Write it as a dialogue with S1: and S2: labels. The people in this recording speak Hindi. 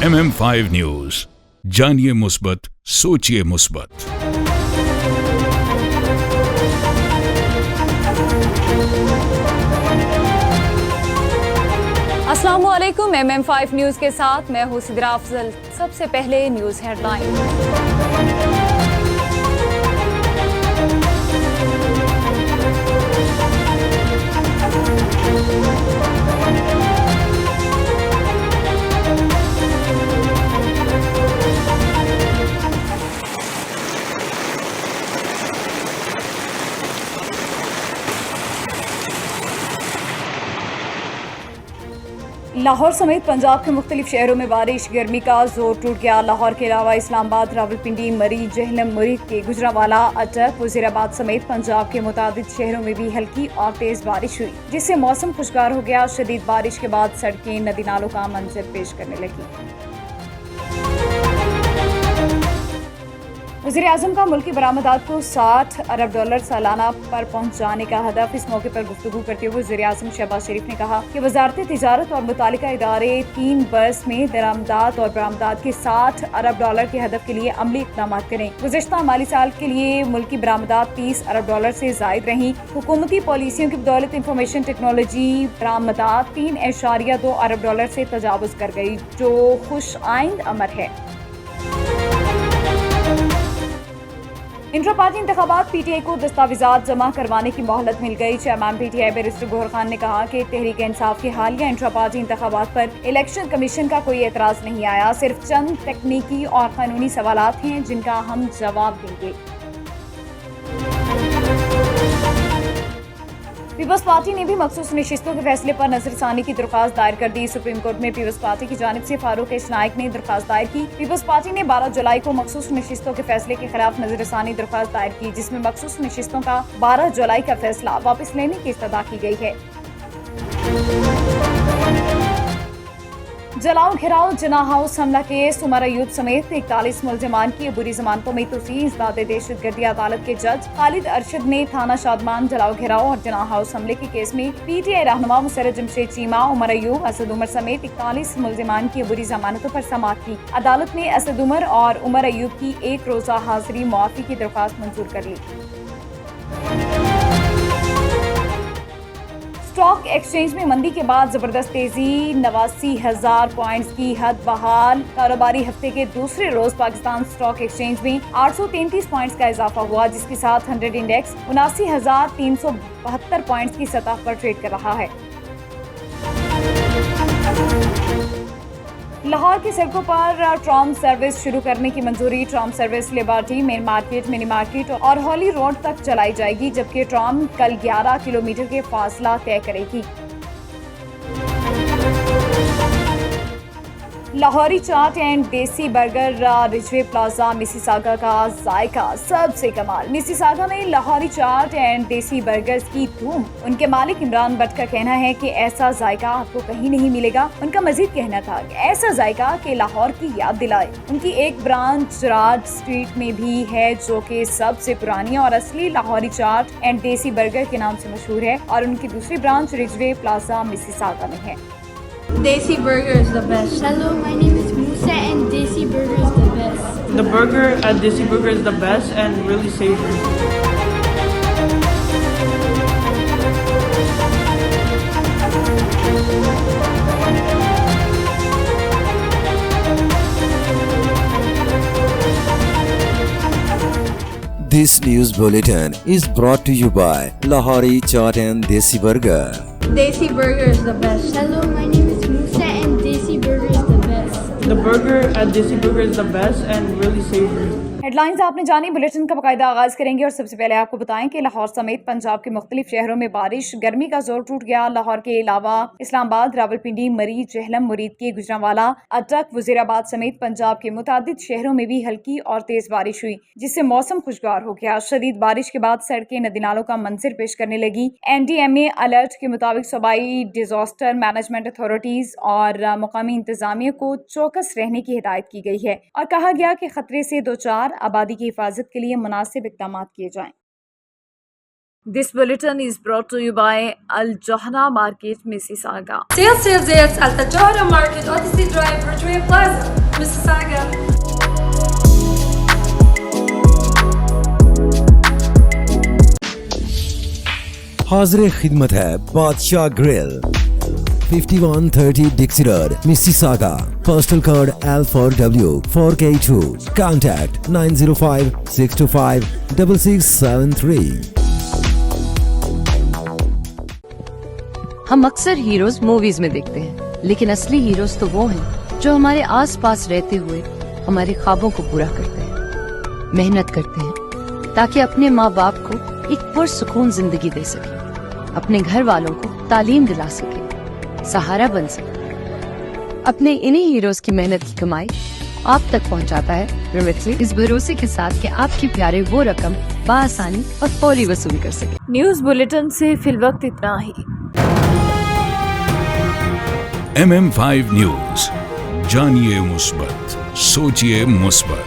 S1: MM5 न्यूज, जानिए मुस्बत, सोचिए मुस्बत।
S2: अस्सलामुअलैकुम। MM5 न्यूज के साथ मैं हूं सिद्रा अफजल। सबसे पहले न्यूज हेडलाइन। लाहौर समेत पंजाब के मुख्तलिफ शहरों में बारिश, गर्मी का जोर टूट गया। लाहौर के अलावा इस्लामाबाद, रावलपिंडी, मरी, जेहलम, मुरीद के गुजरांवाला, अटक, वजीराबाद समेत पंजाब के मुतादिद शहरों में भी हल्की और तेज बारिश हुई, जिससे मौसम खुशगवार हो गया। शदीद बारिश के बाद सड़कें नदी नालों का मंजर पेश करने लगी। वज़ीर-ए-आज़म का मुल्की बरामदात को $60 अरब सालाना पर पहुंचाने का हदफ। इस मौके पर गुफ्तगू करते हुए वज़ीर-ए-आज़म शहबाज शरीफ ने कहा कि वज़ारत तिजारत और मुतालिका इदारे 3 बरस में दरामदात और बरामदात के $60 अरब के हदफ के लिए अमली इक़दाम करें। गुज़श्ता माली साल के लिए मुल्की बरामदात $30 अरब से ज़ायद रही। हुकूमती पॉलिसियों की बदौलत इंफॉर्मेशन टेक्नोलॉजी बरामदात $3.2 अरब से तजावुज़ कर गई, जो खुश आइंद अमर है। इंट्रा पार्टी इंतखाबात, PTI को दस्तावेजात जमा करवाने की मोहलत मिल गई। Chairman PTI barrister Gohar Khan ने कहा कि तहरीक इंसाफ के हालिया इंट्रा पार्टी इंतखाबात पर इलेक्शन कमीशन का कोई एतराज नहीं आया। सिर्फ चंद तकनीकी और कानूनी सवालात हैं जिनका हम जवाब देंगे। पीपल्स पार्टी ने भी मखसूस नशिस्तों के फैसले पर नजरसानी की दरख्वास्त दायर कर दी। सुप्रीम कोर्ट में पीपल्स पार्टी की जानिब से फारूक एस नाइक ने दरख्वास्त दायर की। पीपल्स पार्टी ने 12 जुलाई को मखसूस नशिस्तों के फैसले के खिलाफ नजरसानी दरख्वास्त दायर की, जिसमें मखसूस नशिस्तों का 12 जुलाई का फैसला वापस लेने की इस्तदा की गई है। जलाओ घिराओ जिना हाउस हमला केस, उमर अयूब समेत 41 मुलजिमान की बुरी जमानतों में तोसीह। इस्दाद दहशतगर्दी अदालत के जज खालिद अरशद ने थाना शादमान जलाओ घिराओ और जिना हाउस हमले के केस में PTI रहनुमा मुसर्रत जमशेद चीमा, उमर अयूब, असद उमर समेत 41 मुलजिमान की बुरी जमानतों पर समाअत की। अदालत ने असद उमर और उमर अयूब की 1 रोजा हाजिरी मुआफी की दरख्वास्त मंजूर कर ली। स्टॉक एक्सचेंज में मंदी के बाद जबरदस्त तेजी, 89,000 पॉइंट्स की हद बहाल। कारोबारी हफ्ते के दूसरे रोज पाकिस्तान स्टॉक एक्सचेंज में 833 पॉइंट्स का इजाफा हुआ, जिसके साथ 100 इंडेक्स 79,372 पॉइंट्स की सतह पर ट्रेड कर रहा है। लाहौर की सड़कों पर ट्राम सर्विस शुरू करने की मंजूरी। Tram service liberty, main market, mini market और हॉली रोड तक चलाई जाएगी, जबकि ट्राम कल 11 किलोमीटर के फासला तय करेगी। लाहौरी चाट एंड देसी बर्गर, रिजवे प्लाजा, मिसिसागा का जायका सबसे कमाल। मिसिसागा में लाहौरी चाट एंड देसी बर्गर्स की धूम। उनके मालिक इमरान भट्ट का कहना है कि ऐसा जायका आपको कहीं नहीं मिलेगा। उनका मजीद कहना था कि ऐसा जायका कि लाहौर की याद दिलाए। उनकी एक ब्रांच राज स्ट्रीट में भी है, जो कि सबसे पुरानी और असली लाहौरी चाट एंड देसी बर्गर के नाम से मशहूर है, और उनकी दूसरी ब्रांच रिजवे प्लाजा मिसिसागा में है।
S3: Desi burger is the best.
S4: Hello, my name is Musa and Desi burger is the best.
S3: The burger at Desi burger is the best and really savory.
S5: This news bulletin is brought to you by Lahori Chaat and Desi Burger.
S3: Desi burger is the best.
S4: Hello, my name is Musa and Desi burger is the best.
S3: The burger at Desi burger is the best and really savory.
S2: Headlines आपने जानी। बुलेटिन का बाकायदा आगाज करेंगे और सबसे पहले आपको बताएं कि लाहौर समेत पंजाब के मुख्तलिफ शहरों में बारिश, गर्मी का जोर टूट गया। लाहौर के अलावा इस्लामाबाद, रावलपिंडी, मरी, जेहलम, मुरीद के गुजरांवाला, अटक, वजीराबाद समेत पंजाब के मुतादिद शहरों में भी हल्की और तेज बारिश हुई, जिससे मौसम खुशगवार हो गया। शदीद बारिश के बाद सड़कें नदी नालों का मंजर पेश करने लगी। NDMA अलर्ट के मुताबिक सूबाई डिजास्टर मैनेजमेंट अथॉरिटीज और मुकामी इंतजामिया को चौकस रहने की हिदायत की गई है और कहा गया कि खतरे से दो चार आबादी की हिफाजत के लिए मुनासिब इक़दाम किए जाएं। This bulletin is brought to you by Al Johna Market, Mississauga.
S6: Sales at the Johra Market, Odyssey Drive, Ridgeway Plaza, Mississauga.
S5: हाज़िर खिदमत है बादशाह grill 5130 Dixie Road, Mississauga. Postal code L4W 4K2. Contact 905-625-6673.
S7: हम अक्सर हीरोज मूवीज में देखते हैं, लेकिन असली हीरोज तो वो हैं जो हमारे आसपास रहते हुए हमारे ख्वाबों को पूरा करते हैं, मेहनत करते हैं ताकि अपने माँ बाप को एक पुरसुकून जिंदगी दे सके, अपने घर वालों को तालीम दिला सके, सहारा बन सके। अपने इन्हीं हीरोज की मेहनत की कमाई आप तक पहुंचाता है रिमिटली, इस भरोसे के साथ कि आपके प्यारे वो रकम बआसानी और फौरी वसूल कर सके।
S2: न्यूज़ बुलेटिन से फिलवक्त इतना ही।
S1: MM5 न्यूज, जानिए मुस्बत, सोचिए मुस्बत।